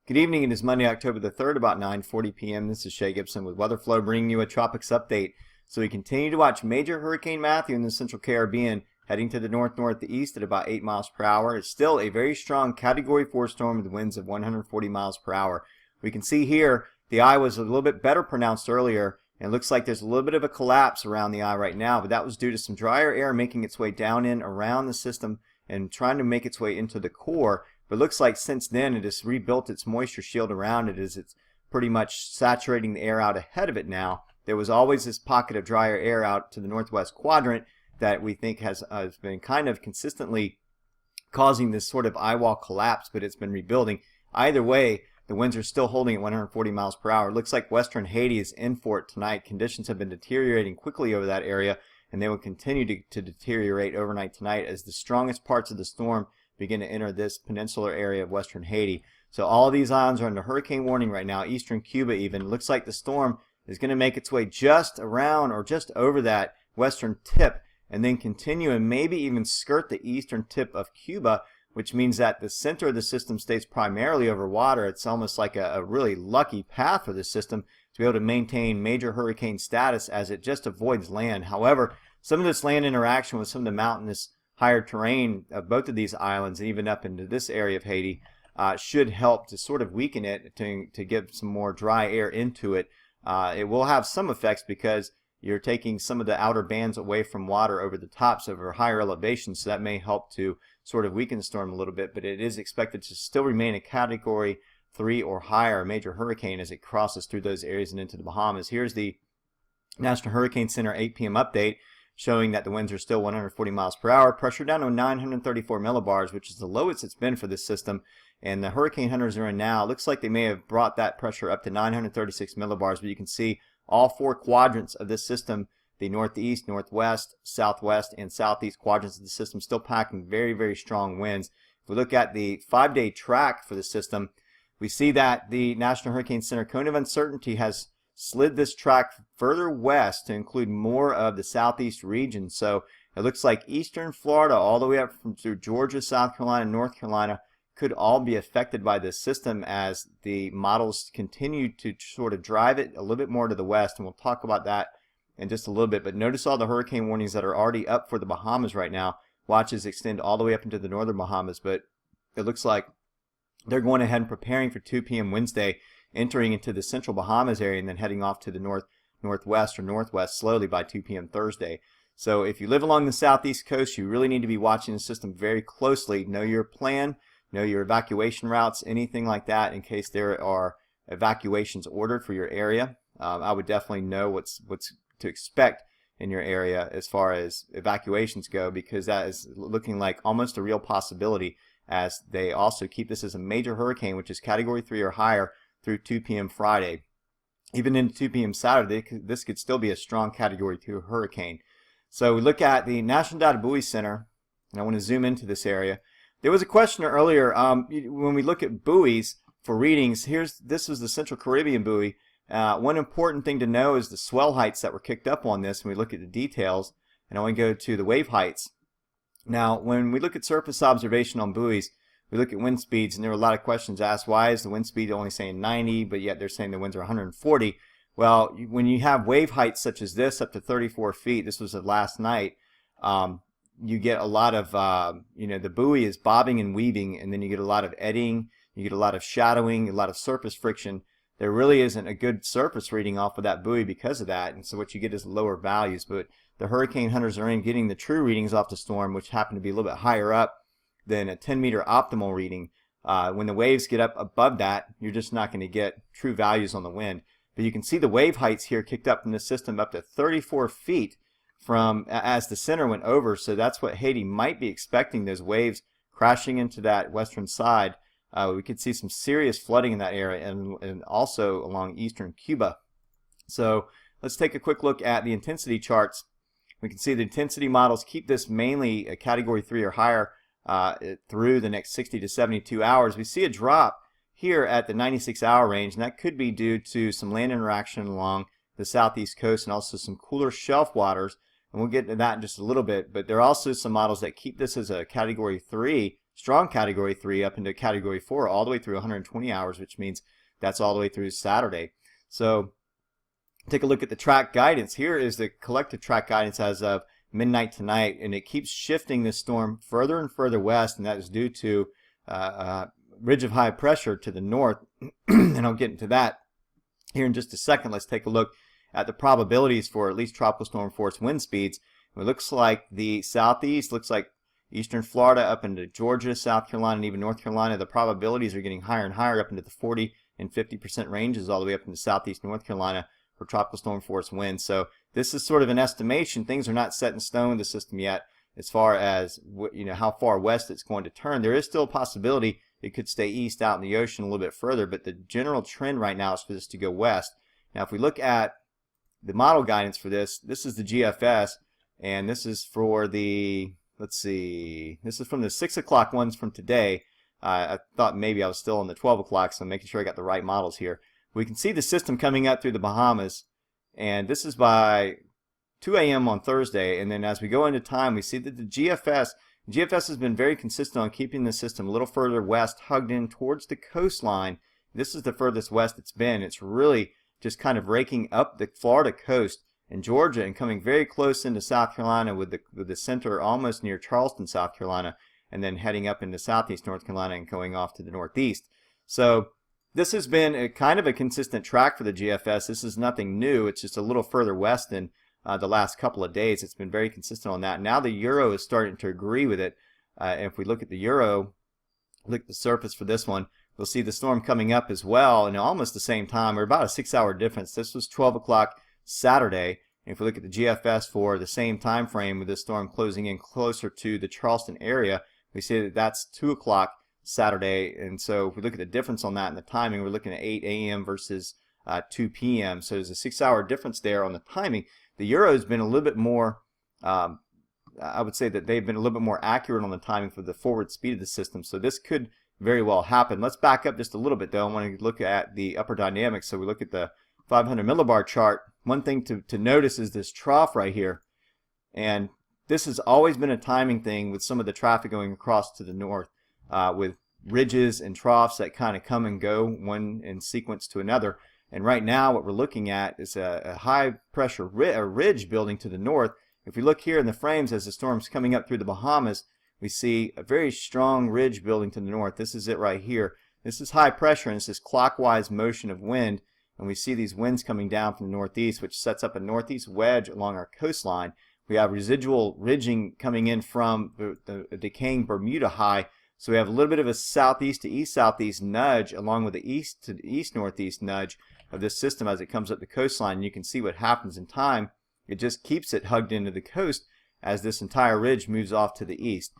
Good evening. It is Monday, October the 3rd, about 9:40 p.m. This is Shay Gibson with Weather Flow bringing you a Tropics update. So we continue to watch Major Hurricane Matthew in the Central Caribbean heading to the north-northeast at about 8 miles per hour. It's still a very strong Category 4 storm with winds of 140 miles per hour. We can see here the eye was a little bit better pronounced earlier, and it looks like there's a little bit of a collapse around the eye right now, but that was due to some drier air making its way down in around the system and trying to make its way into the core. But it looks like since then it has rebuilt its moisture shield around it as it's pretty much saturating the air out ahead of it now. There was always this pocket of drier air out to the northwest quadrant that we think has been kind of consistently causing this sort of eye wall collapse, but it's been rebuilding. Either way, the winds are still holding at 140 miles per hour. It looks like western Haiti is in for it tonight. Conditions have been deteriorating quickly over that area, and they will continue to deteriorate overnight tonight as the strongest parts of the storm begin to enter this peninsular area of western Haiti. So all of these islands are under hurricane warning right now, eastern Cuba even. It looks like the storm is going to make its way just around or just over that western tip and then continue and maybe even skirt the eastern tip of Cuba, which means that the center of the system stays primarily over water. It's almost like a really lucky path for the system to be able to maintain major hurricane status as it just avoids land. However, some of this land interaction with some of the mountainous higher terrain of both of these islands and even up into this area of Haiti should help to sort of weaken it to give some more dry air into it. It will have some effects because you're taking some of the outer bands away from water over the tops over higher elevations, so that may help to sort of weaken the storm a little bit, but it is expected to still remain a Category 3 or higher major hurricane as it crosses through those areas and into the Bahamas. Here's the National Hurricane Center 8 p.m. update showing that the winds are still 140 miles per hour, pressure down to 934 millibars, which is the lowest it's been for this system, and the hurricane hunters are in now. It looks like they may have brought that pressure up to 936 millibars, but you can see all four quadrants of this system, the northeast, northwest, southwest, and southeast quadrants of the system, still packing very, very strong winds. If we look at the 5-day track for the system, we see that the National Hurricane Center cone of uncertainty has slid this track further west to include more of the southeast region. So it looks like eastern Florida all the way up through Georgia, South Carolina, North Carolina could all be affected by this system as the models continue to sort of drive it a little bit more to the west, and we'll talk about that in just a little bit. But notice all the hurricane warnings that are already up for the Bahamas right now. Watches extend all the way up into the northern Bahamas, but it looks like they're going ahead and preparing for 2 p.m. Wednesday, entering into the central Bahamas area and then heading off to the northwest or northwest slowly by 2 p.m. Thursday. So if you live along the southeast coast, you really need to be watching the system very closely. Know your plan, know your evacuation routes, anything like that in case there are evacuations ordered for your area. I would definitely know what's to expect in your area as far as evacuations go, because that is looking like almost a real possibility as they also keep this as a major hurricane, which is Category 3 or higher, through 2 p.m. Friday. Even into 2 p.m. Saturday, this could still be a strong Category 2 hurricane. So we look at the National Data Buoy Center, and I want to zoom into this area. There was a question earlier, when we look at buoys for readings, this was the Central Caribbean buoy. One important thing to know is the swell heights that were kicked up on this when we look at the details, and I want to go to the wave heights. Now, when we look at surface observation on buoys, we look at wind speeds, and there were a lot of questions asked. Why is the wind speed only saying 90, but yet they're saying the winds are 140? Well, when you have wave heights such as this, up to 34 feet, this was last night, you get a lot of, the buoy is bobbing and weaving, and then you get a lot of eddying, you get a lot of shadowing, a lot of surface friction. There really isn't a good surface reading off of that buoy because of that, and so what you get is lower values. But the hurricane hunters are in getting the true readings off the storm, which happen to be a little bit higher up than a 10-meter optimal reading. When the waves get up above that, you're just not going to get true values on the wind. But you can see the wave heights here kicked up in the system up to 34 feet from as the center went over. So that's what Haiti might be expecting, those waves crashing into that western side. We could see some serious flooding in that area and also along eastern Cuba. So let's take a quick look at the intensity charts. We can see the intensity models keep this mainly a Category 3 or higher through the next 60 to 72 hours. We see a drop here at the 96-hour range, and that could be due to some land interaction along the southeast coast and also some cooler shelf waters, and we'll get to that in just a little bit. But there are also some models that keep this as a Category 3 strong Category 3 up into Category 4 all the way through 120 hours, which means that's all the way through Saturday. So take a look at the track guidance. Here is the collective track guidance as of midnight tonight, and it keeps shifting this storm further and further west, and that is due to a ridge of high pressure to the north. And I'll get into that here in just a second. Let's take a look at the probabilities for at least tropical storm force wind speeds. It looks like the southeast, looks like eastern Florida up into Georgia, South Carolina, and even North Carolina. The probabilities are getting higher and higher up into the 40 and 50% ranges all the way up into southeast North Carolina for tropical storm force winds. So this is sort of an estimation. Things are not set in stone in the system yet as far as how far west it's going to turn. There is still a possibility it could stay east out in the ocean a little bit further, but the general trend right now is for this to go west. Now, if we look at the model guidance for this, this is the GFS, and this is for the, let's see, this is from the 6 o'clock ones from today. I thought maybe I was still on the 12 o'clock, so I'm making sure I got the right models here. We can see the system coming up through the Bahamas, and this is by 2 a.m. on Thursday. And then as we go into time, we see that the GFS has been very consistent on keeping the system a little further west, hugged in towards the coastline. This is the furthest west it's been. It's really just kind of raking up the Florida coast and Georgia and coming very close into South Carolina with the center almost near Charleston, South Carolina, and then heading up into southeast North Carolina and going off to the northeast. So this has been a kind of a consistent track for the GFS. This is nothing new. It's just a little further west than the last couple of days. It's been very consistent on that. Now the Euro is starting to agree with it. And if we look at the Euro, look at the surface for this one, we'll see the storm coming up as well in almost the same time. We're about a 6-hour difference. This was 12 o'clock Saturday. And if we look at the GFS for the same time frame with this storm closing in closer to the Charleston area, we see that that's 2 o'clock Saturday. And so if we look at the difference on that and the timing, we're looking at 8 a.m. versus 2 p.m. So there's a 6-hour difference there on the timing. The Euro has been a little bit more, I would say that they've been a little bit more accurate on the timing for the forward speed of the system. So this could very well happen. Let's back up just a little bit though. I want to look at the upper dynamics. So we look at the 500 millibar chart. One thing to notice is this trough right here. And this has always been a timing thing with some of the traffic going across to the north with ridges and troughs that kind of come and go one in sequence to another. And right now what we're looking at is a high pressure ridge building to the north. If we look here in the frames as the storm's coming up through the Bahamas, we see a very strong ridge building to the north. This is it right here. This is high pressure, and it's this clockwise motion of wind. And we see these winds coming down from the northeast, which sets up a northeast wedge along our coastline. We have residual ridging coming in from the decaying Bermuda high. So we have a little bit of a southeast to east southeast nudge along with the east to east northeast nudge of this system as it comes up the coastline. And you can see what happens in time. It just keeps it hugged into the coast as this entire ridge moves off to the east.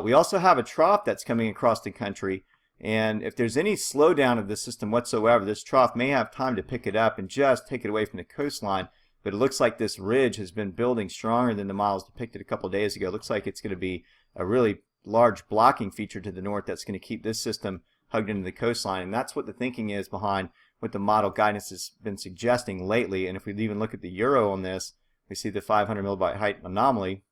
We also have a trough that's coming across the country, and if there's any slowdown of the system whatsoever, this trough may have time to pick it up and just take it away from the coastline. But it looks like this ridge has been building stronger than the models depicted a couple of days ago. It looks like it's going to be a really large blocking feature to the north that's going to keep this system hugged into the coastline. And that's what the thinking is behind what the model guidance has been suggesting lately. And if we even look at the Euro on this, we see the 500 millibar height anomaly.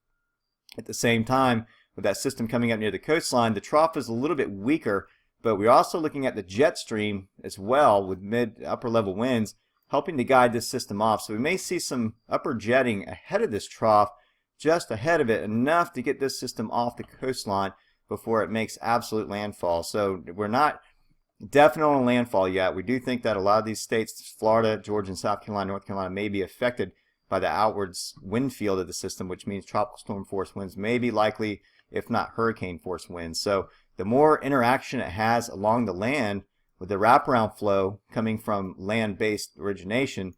At the same time, with that system coming up near the coastline, the trough is a little bit weaker, but we're also looking at the jet stream as well with mid-upper level winds helping to guide this system off. So we may see some upper jetting ahead of this trough, just ahead of it, enough to get this system off the coastline before it makes absolute landfall. So we're not definite on landfall yet. We do think that a lot of these states, Florida, Georgia, and South Carolina, North Carolina, may be affected by the outwards wind field of the system, which means tropical storm force winds may be likely, if not hurricane force winds. So the more interaction it has along the land with the wraparound flow coming from land-based origination,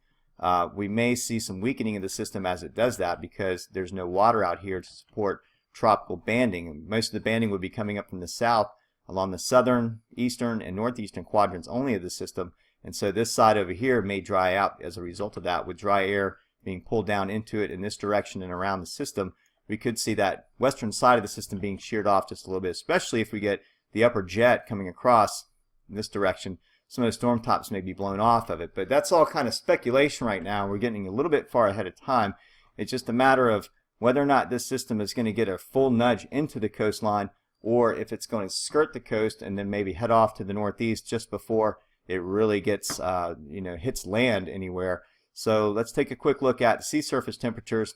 we may see some weakening of the system as it does that, because there's no water out here to support tropical banding. Most of the banding would be coming up from the south along the southern, eastern, and northeastern quadrants only of the system. And so this side over here may dry out as a result of that, with dry air being pulled down into it in this direction and around the system. We could see that western side of the system being sheared off just a little bit, especially if we get the upper jet coming across in this direction. Some of the storm tops may be blown off of it, but that's all kind of speculation right now. We're getting a little bit far ahead of time. It's just a matter of whether or not this system is going to get a full nudge into the coastline, or if it's going to skirt the coast and then maybe head off to the northeast just before it really gets, hits land anywhere. So let's take a quick look at sea surface temperatures.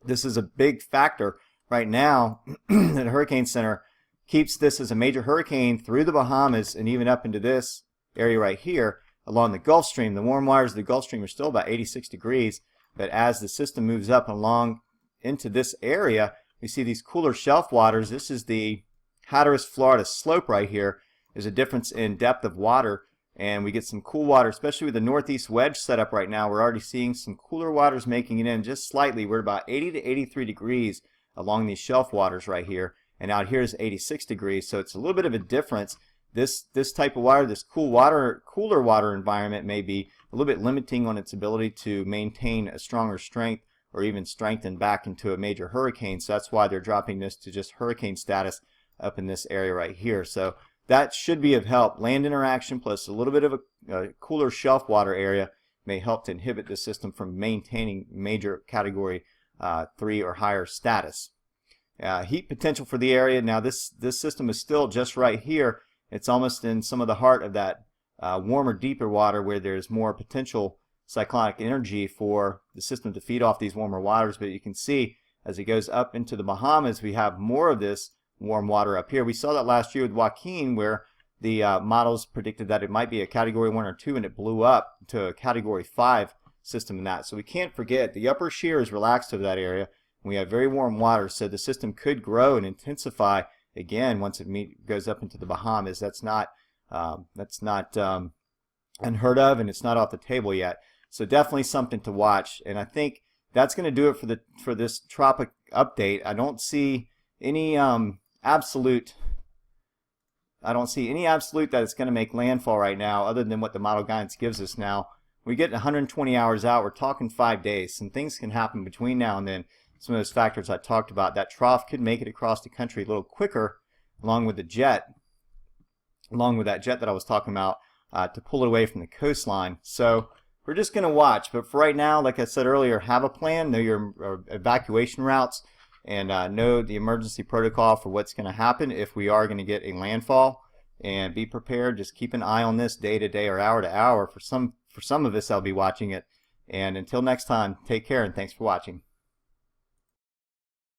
This is a big factor right now. The Hurricane Center keeps this as a major hurricane through the Bahamas and even up into this area right here along the Gulf Stream. The warm waters of the Gulf Stream are still about 86 degrees, but as the system moves up along into this area, we see these cooler shelf waters. This is the Hatteras, Florida slope right here. There's a difference in depth of water, and we get some cool water, especially with the northeast wedge set up right now. We're already seeing some cooler waters making it in just slightly. We're about 80 to 83 degrees along these shelf waters right here, and out here is 86 degrees, so it's a little bit of a difference. This type of water, this cooler water environment may be a little bit limiting on its ability to maintain a stronger strength or even strengthen back into a major hurricane. So that's why they're dropping this to just hurricane status up in this area right here. So that should be of help. Land interaction plus a little bit of a cooler shelf water area may help to inhibit the system from maintaining major category 3 or higher status. Heat potential for the area. Now this system is still just right here. It's almost in some of the heart of that warmer, deeper water where there's more potential cyclonic energy for the system to feed off these warmer waters. But you can see as it goes up into the Bahamas, we have more of this warm water up here. We saw that last year with Joaquin, where the models predicted that it might be a category 1 or 2, and it blew up to a category 5 system in that. So we can't forget the upper shear is relaxed over that area, and we have very warm water, so the system could grow and intensify again once it goes up into the Bahamas. That's not unheard of, and it's not off the table yet. So definitely something to watch, and I think that's going to do it for this tropic update. I don't see any absolute that it's going to make landfall right now, other than what the model guidance gives us now. We get 120 hours out. We're talking 5 days. Some things can happen between now and then. Some of those factors I talked about. That trough could make it across the country a little quicker, along with that jet that I was talking about, to pull it away from the coastline. So we're just going to watch. But for right now, like I said earlier, have a plan, know your evacuation routes, and know the emergency protocol for what's going to happen if we are going to get a landfall, and be prepared. Just keep an eye on this day to day or hour to hour. For some of us, I'll be watching it. And until next time, take care and thanks for watching.